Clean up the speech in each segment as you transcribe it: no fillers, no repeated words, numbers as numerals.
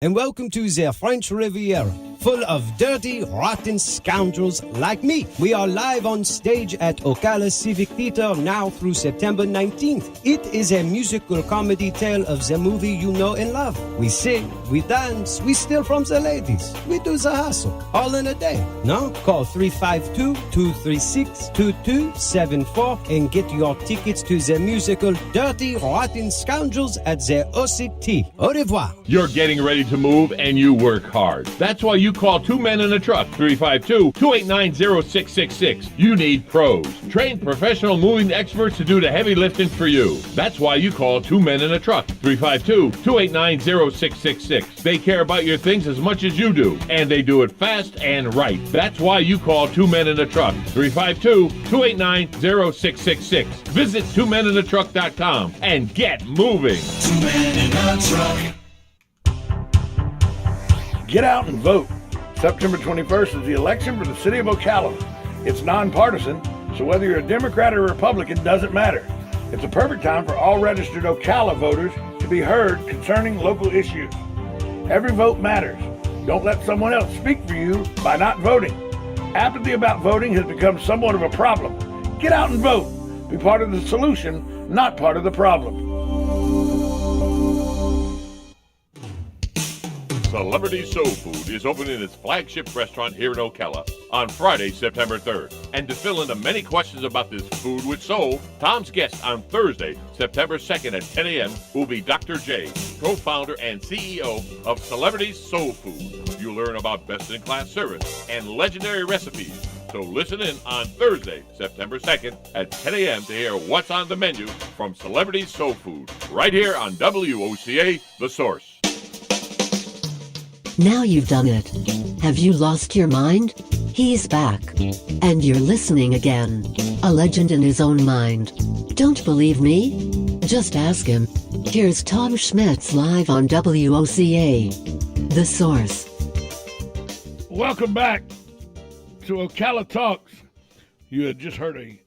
and welcome to the French Riviera, full of dirty, rotten scoundrels like me. We are live on stage at Ocala Civic Theater now through September 19th. It is a musical comedy tale of the movie you know and love. We sing, we dance, we steal from the ladies. We do the hustle, all in a day. No? Call 352-236-2274 and get your tickets to the musical Dirty, Rotten Scoundrels at the OCT. Au revoir. You're getting ready to move and you work hard. That's why you call Two Men in a Truck, 352-289-0666. You need pros, trained professional moving experts to do the heavy lifting for you. That's why you call Two Men in a Truck, 352-289-0666. They care about your things as much as you do, and they do it fast and right. That's why you call Two Men in a Truck, 352-289-0666. Visit twomeninatruck.com and get moving. Two Men in a Truck. Get out and vote. September 21st is the election for the city of Ocala. It's nonpartisan, so whether you're a Democrat or Republican doesn't matter. It's a perfect time for all registered Ocala voters to be heard concerning local issues. Every vote matters. Don't let someone else speak for you by not voting. Apathy about voting has become somewhat of a problem. Get out and vote. Be part of the solution, not part of the problem. Celebrity Soul Food is opening its flagship restaurant here in Ocala on Friday, September 3rd. And to fill in the many questions about this food with soul, Tom's guest on Thursday, September 2nd at 10 a.m. will be Dr. J, co-founder and CEO of Celebrity Soul Food. You'll learn about best-in-class service and legendary recipes. So listen in on Thursday, September 2nd at 10 a.m. to hear what's on the menu from Celebrity Soul Food, right here on WOCA, The Source. Now you've done it. Have you lost your mind? He's back. And you're listening again. A legend in his own mind. Don't believe me? Just ask him. Here's Tom Schmitz live on WOCA. The Source. Welcome back to Ocala Talks. You had just heard a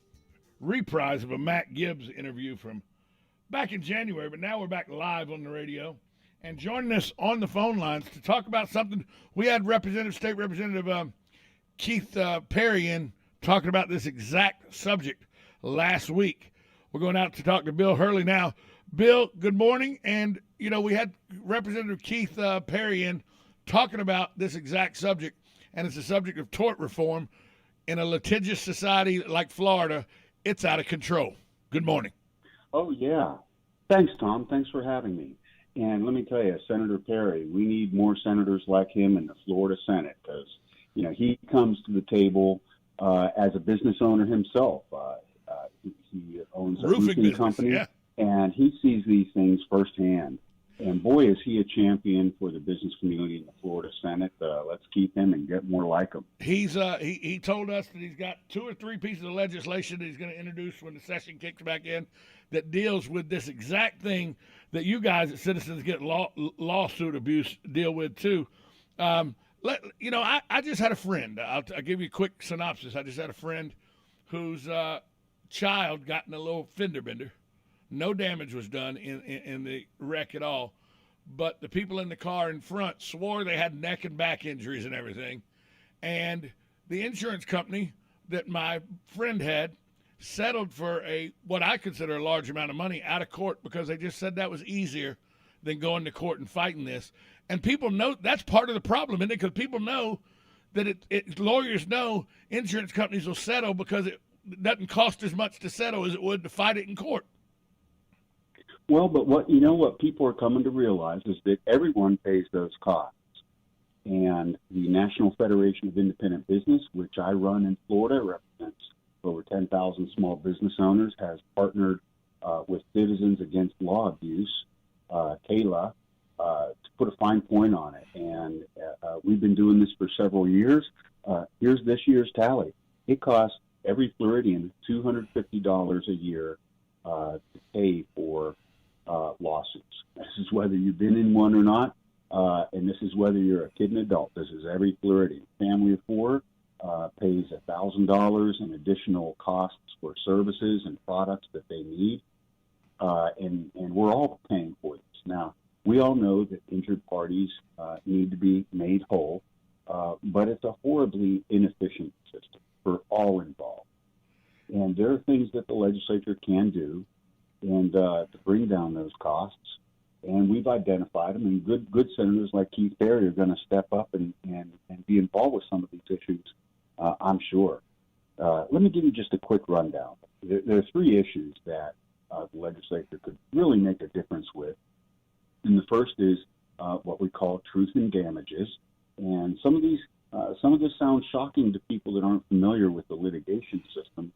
reprise of a Matt Gibbs interview from back in January, but now we're back live on the radio. And joining us on the phone lines to talk about something, we had State Representative Keith Perry in talking about this exact subject last week. We're going out to talk to Bill Herrle now. Bill, good morning. And, you know, we had Representative Keith Perry in talking about this exact subject, and it's the subject of tort reform. In a litigious society like Florida, it's out of control. Good morning. Oh, yeah. Thanks, Tom. Thanks for having me. And let me tell you, Senator Perry, we need more senators like him in the Florida Senate because, you know, he comes to the table as a business owner himself. He owns a roofing company, yeah. And he sees these things firsthand. And boy, is he a champion for the business community in the Florida Senate. Let's keep him and get more like him. He's he told us that he's got 2 or 3 pieces of legislation that he's going to introduce when the session kicks back in that deals with this exact thing that you guys at Citizens Get Lawsuit Abuse deal with too. I just had a friend. I'll give you a quick synopsis. I just had a friend whose child got in a little fender bender. No damage was done in the wreck at all, but the people in the car in front swore they had neck and back injuries and everything. And the insurance company that my friend had settled for what I consider a large amount of money out of court because they just said that was easier than going to court and fighting this. And people know that's part of the problem, isn't it? Because people know that lawyers know insurance companies will settle because it doesn't cost as much to settle as it would to fight it in court. Well, but what people are coming to realize is that everyone pays those costs. And the National Federation of Independent Business, which I run in Florida, represents over 10,000 small business owners, has partnered with Citizens Against Law Abuse, CALA, to put a fine point on it. And we've been doing this for several years. Here's this year's tally. It costs every Floridian $250 a year to pay for lawsuits. This is whether you've been in one or not, and this is whether you're a kid and adult. This is every Floridian. Family of 4 pays $1,000 in additional costs for services and products that they need, and we're all paying for this. Now, we all know that injured parties need to be made whole, but it's a horribly inefficient system for all involved. And there are things that the legislature can do and to bring down those costs. And we've identified them, and good senators like Keith Berry are going to step up and be involved with some of these issues, I'm sure. Let me give you just a quick rundown. There are three issues that the legislature could really make a difference with. And the first is what we call truth and damages. And some of this sounds shocking to people that aren't familiar with the litigation system,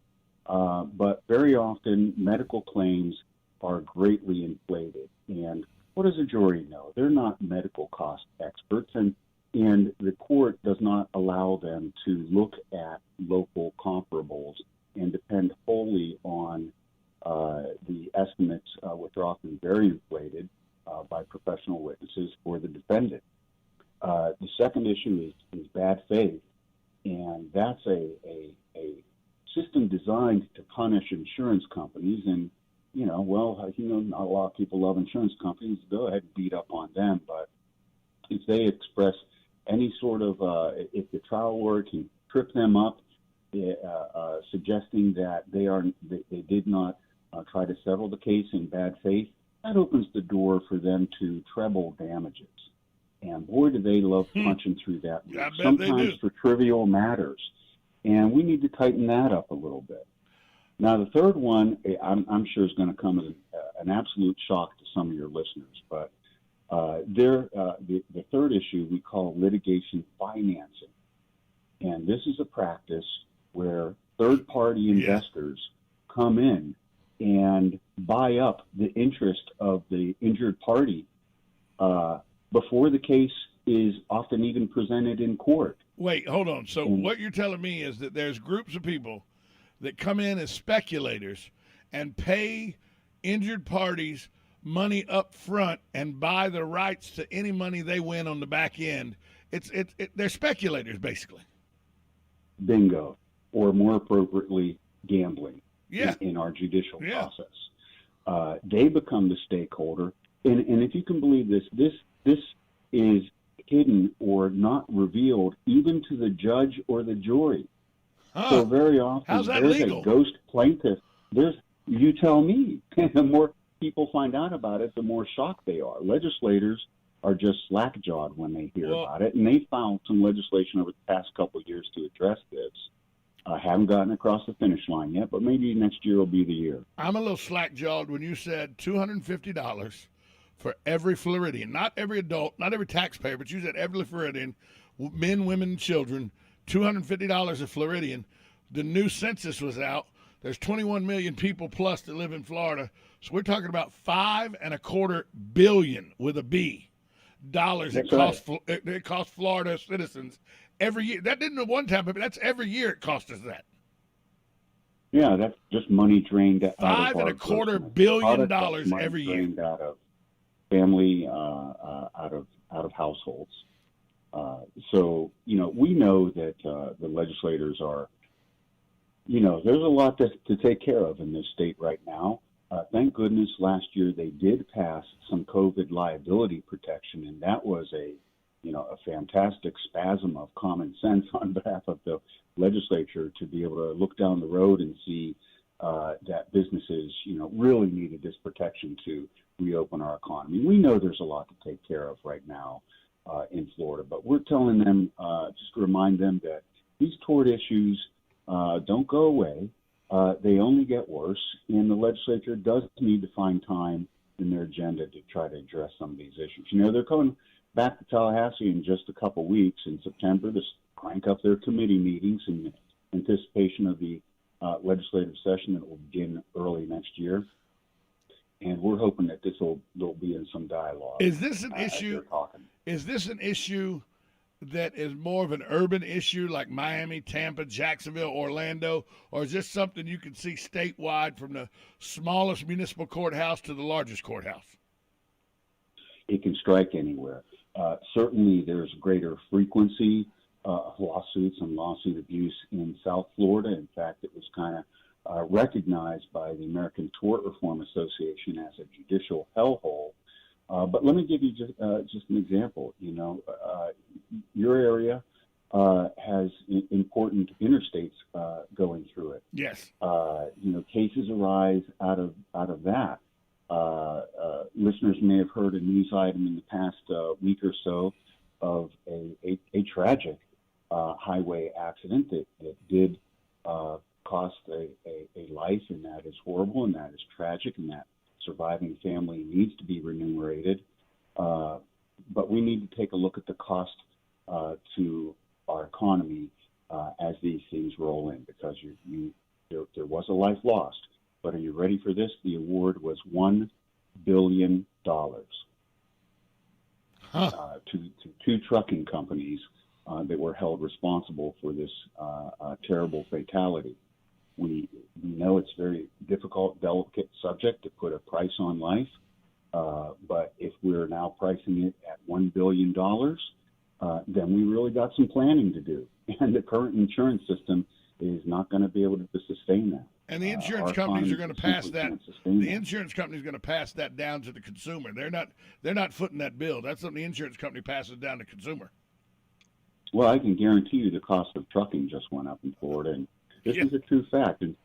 but very often medical claims are greatly inflated. And what does a jury know? They're not medical cost experts, and the court does not allow them to look at local comparables and depend wholly on the estimates, which are often very inflated by professional witnesses for the defendant. The second issue is bad faith, and that's a system designed to punish insurance companies. And not a lot of people love insurance companies. Go ahead and beat up on them, but if they express any sort of, if the trial lawyer can trip them up, suggesting that they did not try to settle the case in bad faith, that opens the door for them to treble damages. And boy, do they love punching through that. Sometimes for trivial matters. And we need to tighten that up a little bit. Now, the third one, I'm sure is going to come as an absolute shock to some of your listeners, but the third issue we call litigation financing. And this is a practice where third-party investors come in and buy up the interest of the injured party before the case is often even presented in court. Wait, hold on. So what you're telling me is that there's groups of people that come in as speculators and pay injured parties money up front and buy the rights to any money they win on the back end. They're speculators, basically. Bingo. Or more appropriately, gambling in our judicial process. They become the stakeholder. And if you can believe this is hidden or not revealed even to the judge or the jury. So very often there's legal? A ghost plaintiff. You tell me. The more people find out about it, the more shocked they are. Legislators are just slack-jawed when they hear about it, and they found some legislation over the past couple of years to address this. Haven't gotten across the finish line yet, but maybe next year will be the year. I'm a little slack-jawed when you said $250 for every Floridian, not every adult, not every taxpayer, but you said every Floridian, men, women, and children, $250 a Floridian. The new census was out. There's 21 million people plus that live in Florida. So we're talking about $5.25 billion with a B dollars it costs Florida citizens every year. That didn't at one time, but that's every year it cost us that. Yeah, that's just money drained out of $5.25 billion every year. Drained out of family, out of households. So we know that the legislators are. There's a lot to take care of in this state right now. Thank goodness last year they did pass some COVID liability protection, and that was a fantastic spasm of common sense on behalf of the legislature to be able to look down the road and see that businesses, really needed this protection to reopen our economy. We know there's a lot to take care of right now in Florida, but we're telling them, just to remind them that these tort issues don't go away. They only get worse, and the legislature does need to find time in their agenda to try to address some of these issues. They're coming back to Tallahassee in just a couple weeks in September to crank up their committee meetings in anticipation of the legislative session that will begin early next year. And we're hoping that there'll be in some dialogue. Is this an issue? Is this an issue that is more of an urban issue like Miami, Tampa, Jacksonville, Orlando, or is this something you can see statewide from the smallest municipal courthouse to the largest courthouse? It can strike anywhere. Certainly there's greater frequency of lawsuits and lawsuit abuse in South Florida. In fact, it was kind of recognized by the American Tort Reform Association as a judicial hellhole But let me give you just an example. Your area has important interstates going through it. Yes. Cases arise out of that. Listeners may have heard a news item in the past week or so of a tragic highway accident that did cost a life, and that is horrible, and that is tragic, and that surviving family needs to be remunerated. But we need to take a look at the cost to our economy as these things roll in, because there was a life lost. But are you ready for this? The award was $1 billion to two trucking companies that were held responsible for this terrible fatality. We know it's a very difficult, delicate subject to put a price on life, but if we're now pricing it at $1 billion, then we really got some planning to do. And the current insurance system is not going to be able to sustain that. And the insurance companies are going to pass that. The insurance company is going to pass that down to the consumer. They're not footing that bill. That's something the insurance company passes down to consumer. Well, I can guarantee you the cost of trucking just went up in Florida, and this is a true fact. And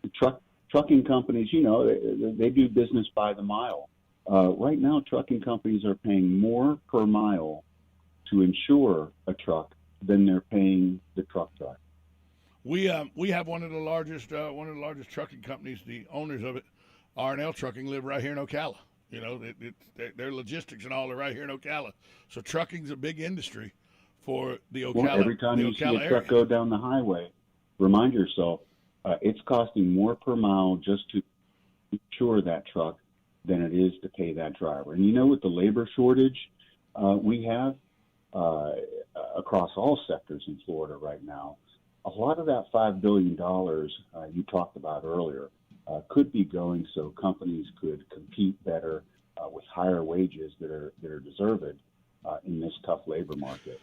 trucking companies, they do business by the mile. Right now, trucking companies are paying more per mile to insure a truck than they're paying the truck driver. We have one of the largest trucking companies. The owners of it, R&L Trucking, live right here in Ocala. Their logistics and all are right here in Ocala. So trucking's a big industry for the Ocala. Well, every time you see a truck go down the highway, remind yourself it's costing more per mile just to insure that truck than it is to pay that driver. And with the labor shortage we have across all sectors in Florida right now, a lot of that $5 billion you talked about earlier could be going so companies could compete better with higher wages that are deserved in this tough labor market.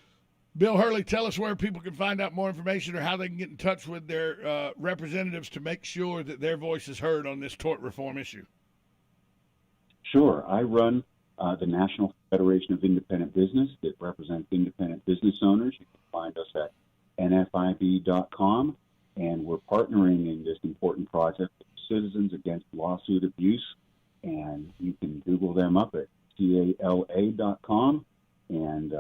Bill Herrle, tell us where people can find out more information or how they can get in touch with their representatives to make sure that their voice is heard on this tort reform issue. Sure. I run the National Federation of Independent Business that represents independent business owners. You can find us at nfib.com, and we're partnering in this important project with Citizens Against Lawsuit Abuse, and you can Google them up at CALA.com and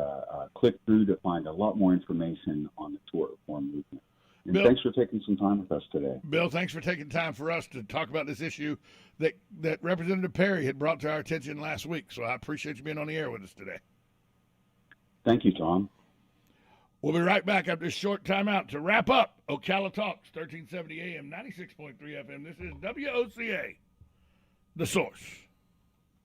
click through to find a lot more information on the tort reform movement. And Bill, thanks for taking some time with us today. Bill, thanks for taking time for us to talk about this issue that Representative Perry had brought to our attention last week. So I appreciate you being on the air with us today. Thank you, Tom. We'll be right back after this short timeout to wrap up Ocala Talks, 1370 AM, 96.3 FM. This is WOCA, The Source.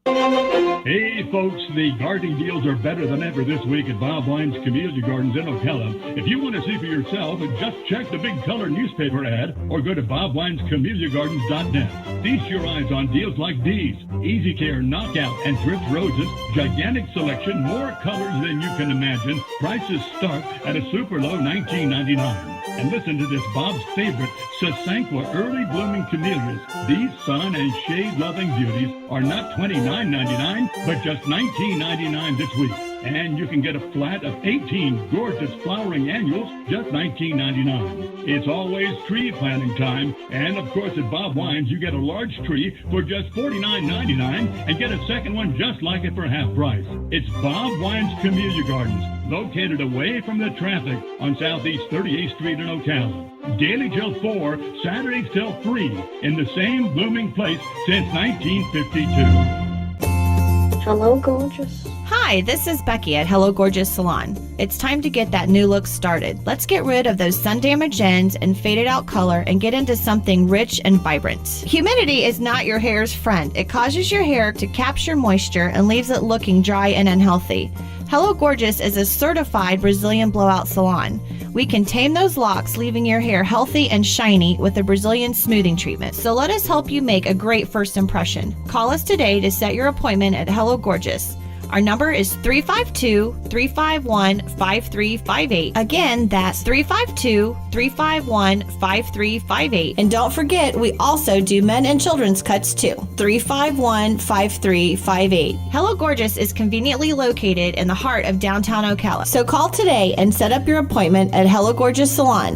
Hey folks, the gardening deals are better than ever this week at Bob Wine's Community Gardens in Ocala. If you want to see for yourself, just check the big color newspaper ad or go to bobwinescommunitygardens.net. Feast your eyes on deals like these: Easy Care Knockout and Thrift Roses, gigantic selection, more colors than you can imagine. Prices start at a super low $19.99. And listen to this, Bob's favorite, Sasanqua early blooming camellias. These sun and shade loving beauties are not $29.99, but just $19.99 this week. And you can get a flat of 18 gorgeous flowering annuals, just $19.99. It's always tree planting time. And of course at Bob Wines, you get a large tree for just $49.99 and get a second one just like it for half price. It's Bob Wines Community Gardens, located away from the traffic on Southeast 38th Street in Ocala. Daily till 4, Saturdays till 3, in the same blooming place since 1952. Hello, gorgeous. Hi, this is Becky at Hello Gorgeous Salon. It's time to get that new look started. Let's get rid of those sun-damaged ends and faded out color and get into something rich and vibrant. Humidity is not your hair's friend. It causes your hair to capture moisture and leaves it looking dry and unhealthy. Hello Gorgeous is a certified Brazilian blowout salon. We can tame those locks, leaving your hair healthy and shiny with a Brazilian smoothing treatment. So let us help you make a great first impression. Call us today to set your appointment at Hello Gorgeous. Our number is 352-351-5358. Again, that's 352-351-5358. And don't forget, we also do men and children's cuts too. 351-5358. Hello Gorgeous is conveniently located in the heart of downtown Ocala. So call today and set up your appointment at Hello Gorgeous Salon.